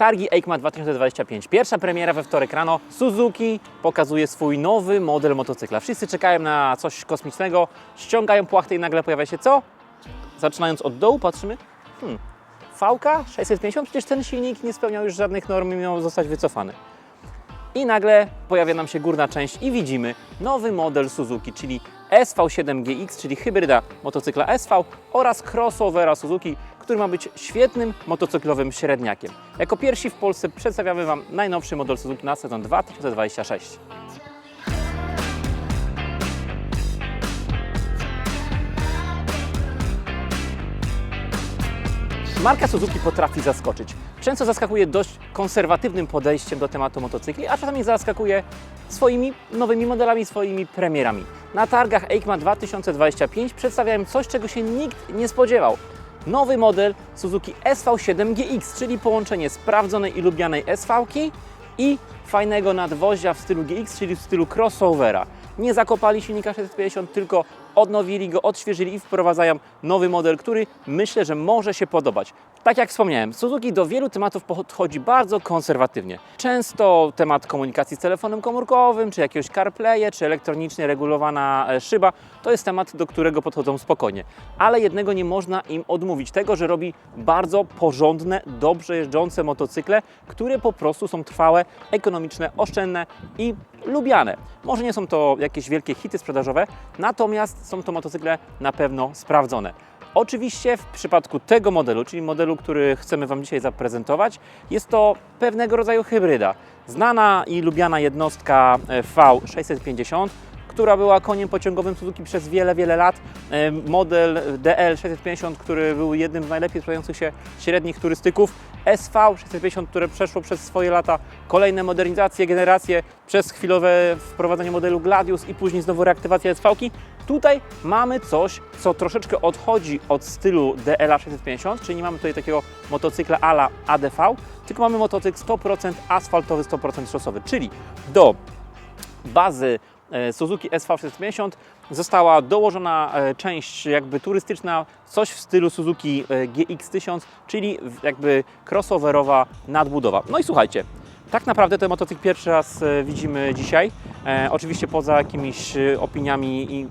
Targi EICMA 2025. Pierwsza premiera we wtorek rano. Suzuki pokazuje swój nowy model motocykla. Wszyscy czekają na coś kosmicznego, ściągają płachtę i nagle pojawia się co? Zaczynając od dołu patrzymy, VK 650, przecież ten silnik nie spełniał już żadnych norm i miał zostać wycofany. I nagle pojawia nam się górna część i widzimy nowy model Suzuki, czyli SV7GX, czyli hybryda motocykla SV oraz crossovera Suzuki, który ma być świetnym motocyklowym średniakiem. Jako pierwsi w Polsce przedstawiamy Wam najnowszy model Suzuki na sezon 2026. Marka Suzuki potrafi zaskoczyć. Często zaskakuje dość konserwatywnym podejściem do tematu motocykli, a czasami zaskakuje swoimi nowymi modelami, swoimi premierami. Na targach EICMA 2025 przedstawiałem coś, czego się nikt nie spodziewał. Nowy model Suzuki SV7GX, czyli połączenie sprawdzonej i lubianej SV-ki i fajnego nadwozia w stylu GX, czyli w stylu crossovera. Nie zakopali silnika 650, tylko odnowili go, odświeżyli i wprowadzają nowy model, który myślę, że może się podobać. Tak jak wspomniałem, Suzuki do wielu tematów podchodzi bardzo konserwatywnie. Często temat komunikacji z telefonem komórkowym, czy jakiegoś CarPlaya, czy elektronicznie regulowana szyba, to jest temat, do którego podchodzą spokojnie. Ale jednego nie można im odmówić, tego, że robi bardzo porządne, dobrze jeżdżące motocykle, które po prostu są trwałe, ekonomiczne, oszczędne i lubiane. Może nie są to jakieś wielkie hity sprzedażowe, natomiast są to motocykle na pewno sprawdzone. Oczywiście w przypadku tego modelu, czyli modelu, który chcemy Wam dzisiaj zaprezentować, jest to pewnego rodzaju hybryda. Znana i lubiana jednostka V650, która była koniem pociągowym Suzuki przez wiele lat. Model DL650, który był jednym z najlepiej sprzedających się średnich turystyków. SV650, które przeszło przez swoje lata kolejne modernizacje, generacje, przez chwilowe wprowadzenie modelu Gladius i później znowu reaktywacja SV-ki. Tutaj mamy coś, co troszeczkę odchodzi od stylu DL650, czyli nie mamy tutaj takiego motocykla a la ADV, tylko mamy motocykl 100% asfaltowy, 100% szosowy, czyli do bazy Suzuki SV650 została dołożona część jakby turystyczna, coś w stylu Suzuki GX1000, czyli jakby crossoverowa nadbudowa. No i słuchajcie, tak naprawdę ten motocykl pierwszy raz widzimy dzisiaj, oczywiście poza jakimiś opiniami i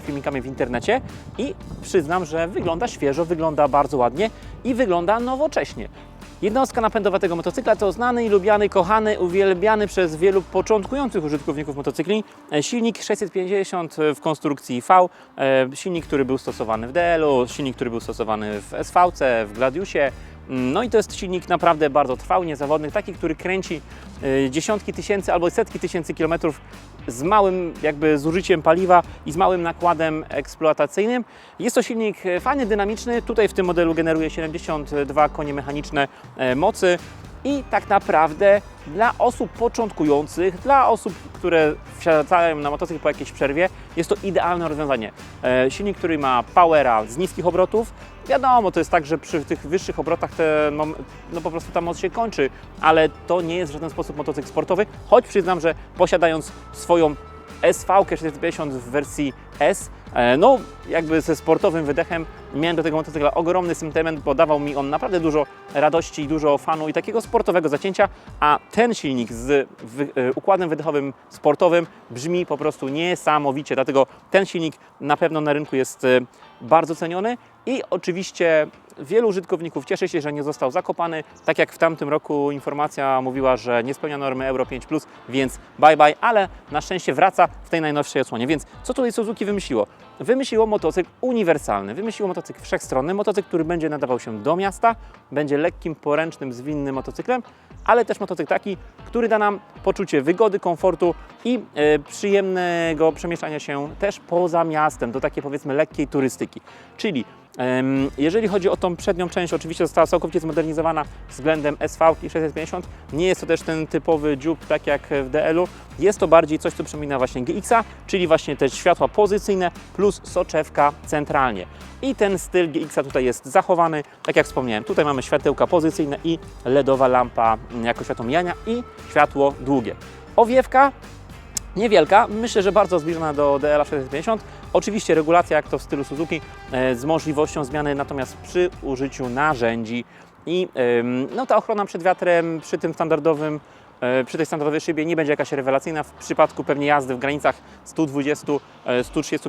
filmikami w internecie i przyznam, że wygląda świeżo, wygląda bardzo ładnie i wygląda nowocześnie. Jednostka napędowa tego motocykla to znany i lubiany, kochany, uwielbiany przez wielu początkujących użytkowników motocykli silnik 650 w konstrukcji V, silnik, który był stosowany w DL-u, silnik, który był stosowany w SV-ce, w Gladiusie. No i to jest silnik naprawdę bardzo trwały, niezawodny, taki, który kręci dziesiątki tysięcy albo setki tysięcy kilometrów z małym jakby zużyciem paliwa i z małym nakładem eksploatacyjnym. Jest to silnik fajny, dynamiczny. Tutaj w tym modelu generuje 72 konie mechaniczne mocy i tak naprawdę dla osób początkujących, dla osób, które wsiadają na motocykl po jakiejś przerwie, jest to idealne rozwiązanie. Silnik, który ma powera z niskich obrotów. Wiadomo, to jest tak, że przy tych wyższych obrotach no po prostu ta moc się kończy, ale to nie jest w żaden sposób motocykl sportowy, choć przyznam, że posiadając swoją SV650 w wersji S, no jakby ze sportowym wydechem, miałem do tego motocykla ogromny sentyment, bo dawał mi on naprawdę dużo radości, dużo fanu i takiego sportowego zacięcia, a ten silnik z układem wydechowym sportowym brzmi po prostu niesamowicie, dlatego ten silnik na pewno na rynku jest bardzo ceniony i oczywiście wielu użytkowników cieszy się, że nie został zakopany. Tak jak w tamtym roku informacja mówiła, że nie spełnia normy Euro 5+, więc bye bye, ale na szczęście wraca w tej najnowszej odsłonie. Więc co tutaj Suzuki wymyśliło? Wymyśliło motocykl uniwersalny, wymyśliło motocykl wszechstronny, motocykl, który będzie nadawał się do miasta, będzie lekkim, poręcznym, zwinnym motocyklem, ale też motocykl taki, który da nam poczucie wygody, komfortu i przyjemnego przemieszczania się też poza miastem, do takiej powiedzmy lekkiej turystyki. Czyli jeżeli chodzi o tą przednią część, oczywiście została całkowicie zmodernizowana względem SV650. Nie jest to też ten typowy dziób, tak jak w DL-u. Jest to bardziej coś, co przypomina właśnie GX-a, czyli właśnie te światła pozycyjne plus soczewka centralnie. I ten styl GX-a tutaj jest zachowany, tak jak wspomniałem. Tutaj mamy światełka pozycyjne i LEDowa lampa jako światło mijania i światło długie. Owiewka niewielka, myślę, że bardzo zbliżona do DL650. Oczywiście regulacja, jak to w stylu Suzuki, z możliwością zmiany, natomiast przy użyciu narzędzi. i no, ta ochrona przed wiatrem przy tym standardowym przy tej standardowej szybie nie będzie jakaś rewelacyjna. W przypadku pewnie jazdy w granicach 120-130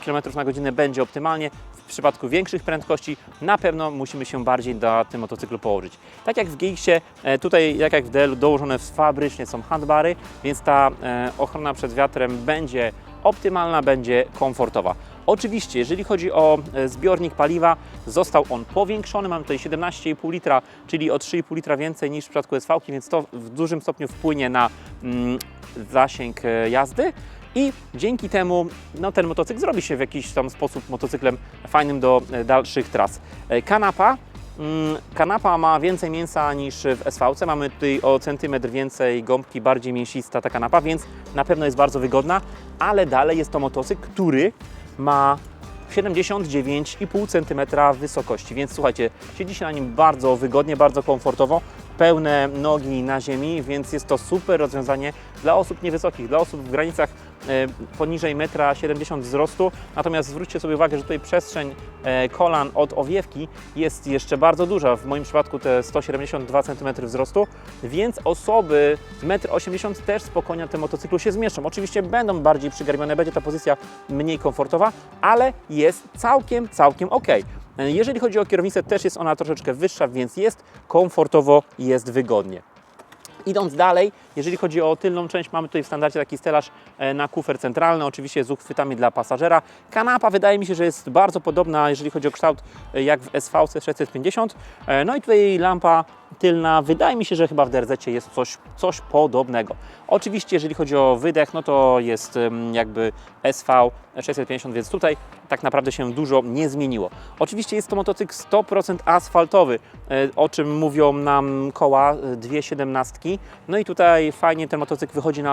km na godzinę będzie optymalnie. W przypadku większych prędkości na pewno musimy się bardziej na tym motocyklu położyć. Tak jak w GX-ie, tutaj jak w DL dołożone fabrycznie są handbary, więc ta ochrona przed wiatrem będzie optymalna, będzie komfortowa. Oczywiście, jeżeli chodzi o zbiornik paliwa, został on powiększony. Mamy tutaj 17,5 litra, czyli o 3,5 litra więcej niż w przypadku SV-ki, więc to w dużym stopniu wpłynie na zasięg jazdy. I dzięki temu no, ten motocykl zrobi się w jakiś tam sposób motocyklem fajnym do dalszych tras. Kanapa ma więcej mięsa niż w SV-ce, mamy tutaj o centymetr więcej gąbki, bardziej mięsista ta kanapa, więc na pewno jest bardzo wygodna, ale dalej jest to motocykl, który ma 79,5 cm wysokości, więc słuchajcie, siedzi się na nim bardzo wygodnie, bardzo komfortowo, pełne nogi na ziemi, więc jest to super rozwiązanie dla osób niewysokich, dla osób w granicach poniżej 1,70 m wzrostu. Natomiast zwróćcie sobie uwagę, że tutaj przestrzeń kolan od owiewki jest jeszcze bardzo duża. W moim przypadku te 172 cm wzrostu, więc osoby 1,80 m też spokojnie na tym motocyklu się zmieszczą. Oczywiście będą bardziej przygarbione, będzie ta pozycja mniej komfortowa, ale jest całkiem ok. Jeżeli chodzi o kierownicę, też jest ona troszeczkę wyższa, więc jest komfortowo, jest wygodnie. Idąc dalej, jeżeli chodzi o tylną część, mamy tutaj w standardzie taki stelaż na kufer centralny, oczywiście z uchwytami dla pasażera. Kanapa wydaje mi się, że jest bardzo podobna, jeżeli chodzi o kształt, jak w SV-ce 650. No i tutaj lampa tylna, wydaje mi się, że chyba w DRZ-cie jest coś podobnego. Oczywiście, jeżeli chodzi o wydech, no to jest jakby SV 650, więc tutaj tak naprawdę się dużo nie zmieniło. Oczywiście jest to motocykl 100% asfaltowy, o czym mówią nam koła, dwie 17. No i tutaj fajnie ten motocykl wychodzi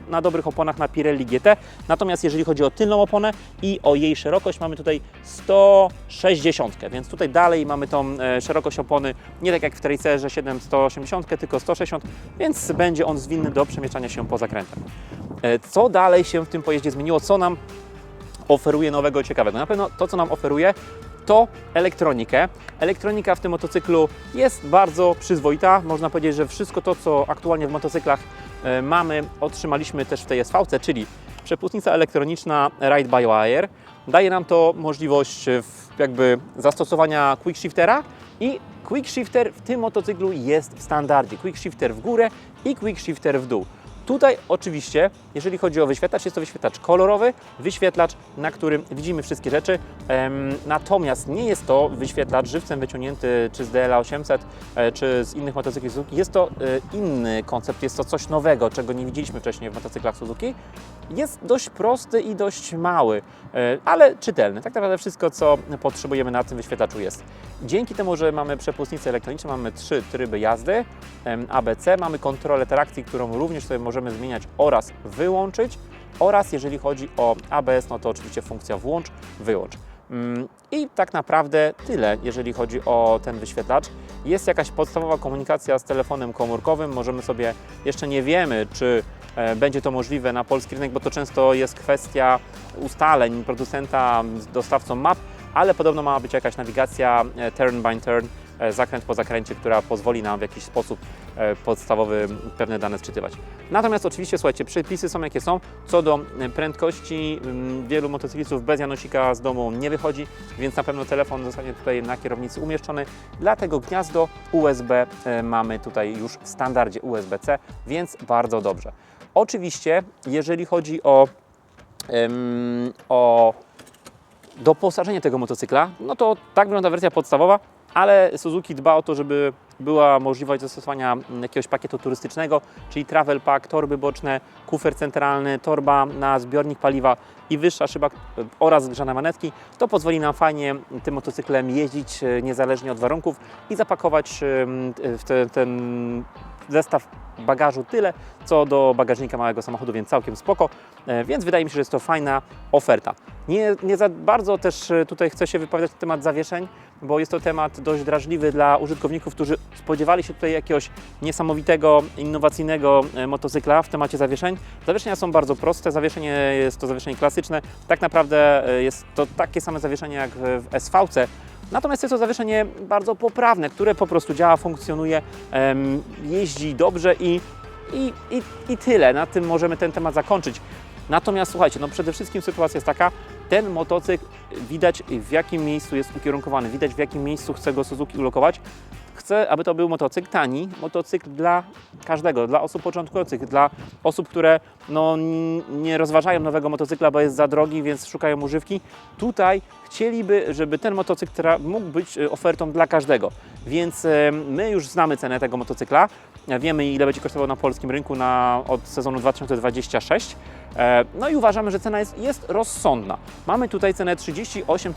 na dobrych oponach na Pirelli GT. Natomiast jeżeli chodzi o tylną oponę i o jej szerokość, mamy tutaj 160, więc tutaj dalej mamy tą szerokość opony, nie tak jak w Tracerze 780, tylko 160, więc będzie on zwinny do przemieszczania się po zakrętach. Co dalej się w tym pojeździe zmieniło? Co nam oferuje nowego, ciekawego? Na pewno to, co nam oferuje, to elektronikę. Elektronika w tym motocyklu jest bardzo przyzwoita. Można powiedzieć, że wszystko to, co aktualnie w motocyklach mamy, otrzymaliśmy też w tej SV-ce, czyli przepustnica elektroniczna Ride by Wire. Daje nam to możliwość jakby zastosowania quick shiftera i quick shifter w tym motocyklu jest w standardzie. Quick shifter w górę i quick shifter w dół. Tutaj oczywiście, jeżeli chodzi o wyświetlacz, jest to wyświetlacz kolorowy, wyświetlacz, na którym widzimy wszystkie rzeczy, natomiast nie jest to wyświetlacz żywcem wyciągnięty czy z DLA 800, czy z innych motocykli Suzuki. Jest to inny koncept, jest to coś nowego, czego nie widzieliśmy wcześniej w motocyklach Suzuki. Jest dość prosty i dość mały, ale czytelny. Tak naprawdę wszystko, co potrzebujemy na tym wyświetlaczu jest. Dzięki temu, że mamy przepustnicę elektroniczną, mamy 3 tryby jazdy, ABC, mamy kontrolę trakcji, którą również sobie możemy zmieniać oraz wyłączyć, oraz jeżeli chodzi o ABS, no to oczywiście funkcja włącz, wyłącz. I tak naprawdę tyle, jeżeli chodzi o ten wyświetlacz. Jest jakaś podstawowa komunikacja z telefonem komórkowym, możemy sobie, jeszcze nie wiemy, czy będzie to możliwe na polski rynek, bo to często jest kwestia ustaleń producenta z dostawcą map, ale podobno ma być jakaś nawigacja turn by turn, zakręt po zakręcie, która pozwoli nam w jakiś sposób podstawowy pewne dane sczytywać. Natomiast oczywiście, słuchajcie, przepisy są jakie są. Co do prędkości, wielu motocyklistów bez janosika z domu nie wychodzi, więc na pewno telefon zostanie tutaj na kierownicy umieszczony. Dlatego gniazdo USB mamy tutaj już w standardzie USB-C, więc bardzo dobrze. Oczywiście, jeżeli chodzi o doposażenie tego motocykla, no to tak wygląda wersja podstawowa, ale Suzuki dba o to, żeby była możliwość zastosowania jakiegoś pakietu turystycznego, czyli travel pack, torby boczne, kufer centralny, torba na zbiornik paliwa i wyższa szyba oraz grzane manetki. To pozwoli nam fajnie tym motocyklem jeździć niezależnie od warunków i zapakować w ten zestaw bagażu tyle, co do bagażnika małego samochodu, więc całkiem spoko. Więc wydaje mi się, że jest to fajna oferta. Nie za bardzo też tutaj chcę się wypowiadać na temat zawieszeń, bo jest to temat dość drażliwy dla użytkowników, którzy spodziewali się tutaj jakiegoś niesamowitego, innowacyjnego motocykla w temacie zawieszeń. Zawieszenia są bardzo proste, zawieszenie jest to zawieszenie klasyczne. Tak naprawdę jest to takie same zawieszenie jak w SV-ce, Natomiast jest to zawieszenie bardzo poprawne, które po prostu działa, funkcjonuje, jeździ dobrze i tyle. Na tym możemy ten temat zakończyć. Natomiast słuchajcie, no przede wszystkim sytuacja jest taka, ten motocykl widać w jakim miejscu jest ukierunkowany, widać w jakim miejscu chce go Suzuki ulokować. Chcę, aby to był motocykl tani, motocykl dla każdego, dla osób początkujących, dla osób, które no, nie rozważają nowego motocykla, bo jest za drogi, więc szukają używki. Tutaj chcieliby, żeby ten motocykl mógł być ofertą dla każdego. Więc my już znamy cenę tego motocykla, wiemy ile będzie kosztował na polskim rynku od sezonu 2026. No i uważamy, że cena jest rozsądna. Mamy tutaj cenę 38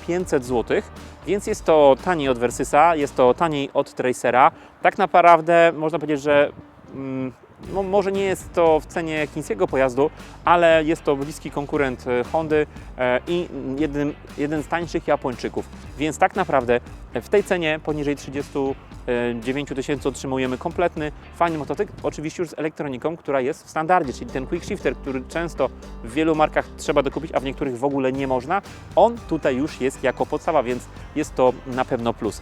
500 zł, więc jest to taniej od Versysa, jest to taniej od Tracera. Tak naprawdę można powiedzieć, że no, może nie jest to w cenie chińskiego pojazdu, ale jest to bliski konkurent Hondy i jeden z tańszych Japończyków. Więc tak naprawdę w tej cenie poniżej 39 000 otrzymujemy kompletny, fajny motocykl, oczywiście już z elektroniką, która jest w standardzie, czyli ten quick shifter, który często w wielu markach trzeba dokupić, a w niektórych w ogóle nie można. On tutaj już jest jako podstawa, więc jest to na pewno plus.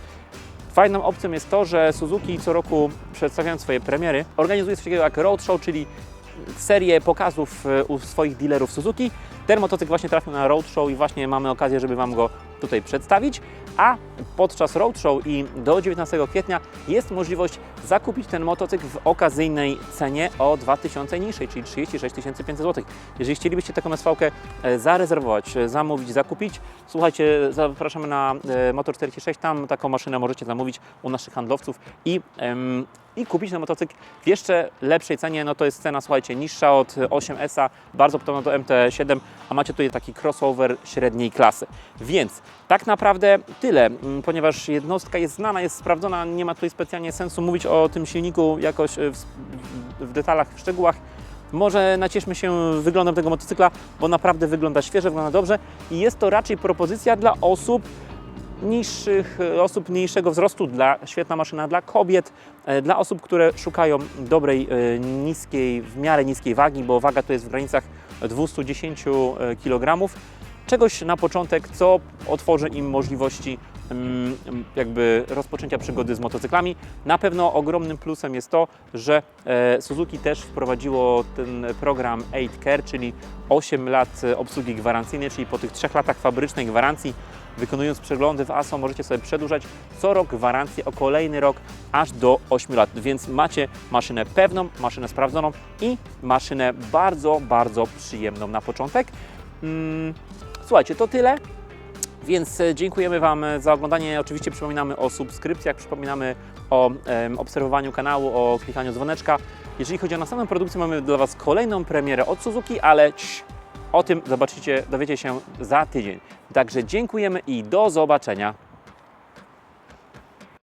Fajną opcją jest to, że Suzuki co roku, przedstawiając swoje premiery, organizuje coś takiego jak roadshow, czyli serię pokazów u swoich dealerów Suzuki. Ten motocykl właśnie trafił na roadshow i właśnie mamy okazję, żeby Wam go tutaj przedstawić, a podczas roadshow i do 19 kwietnia jest możliwość zakupić ten motocykl w okazyjnej cenie o 2000 niższej, czyli 36 500 zł. Jeżeli chcielibyście taką SV-kę zarezerwować, zamówić, zakupić, słuchajcie, zapraszamy na Motor46, tam taką maszynę możecie zamówić u naszych handlowców i kupić ten motocykl w jeszcze lepszej cenie. No to jest cena, słuchajcie, niższa od 8S, bardzo podobna do MT7, a macie tutaj taki crossover średniej klasy. Więc tak naprawdę tyle, ponieważ jednostka jest znana, jest sprawdzona, nie ma tutaj specjalnie sensu mówić o tym silniku jakoś w detalach, w szczegółach. Może nacieszmy się wyglądem tego motocykla, bo naprawdę wygląda świeżo, wygląda dobrze i jest to raczej propozycja dla osób niższych, osób mniejszego wzrostu, świetna maszyna dla kobiet, dla osób, które szukają dobrej, niskiej, w miarę niskiej wagi, bo waga to jest w granicach 210 kg. Czegoś na początek, co otworzy im możliwości jakby rozpoczęcia przygody z motocyklami. Na pewno ogromnym plusem jest to, że Suzuki też wprowadziło ten program 8Care, czyli 8 lat obsługi gwarancyjnej, czyli po tych 3 latach fabrycznej gwarancji, wykonując przeglądy w ASO, możecie sobie przedłużać co rok gwarancję o kolejny rok, aż do 8 lat. Więc macie maszynę pewną, maszynę sprawdzoną i maszynę bardzo, bardzo przyjemną na początek. Słuchajcie, to tyle. Więc dziękujemy Wam za oglądanie. Oczywiście przypominamy o subskrypcjach, przypominamy o obserwowaniu kanału, o klikaniu dzwoneczka. Jeżeli chodzi o następną produkcję, mamy dla Was kolejną premierę od Suzuki, ale o tym dowiecie się za tydzień. Także dziękujemy i do zobaczenia.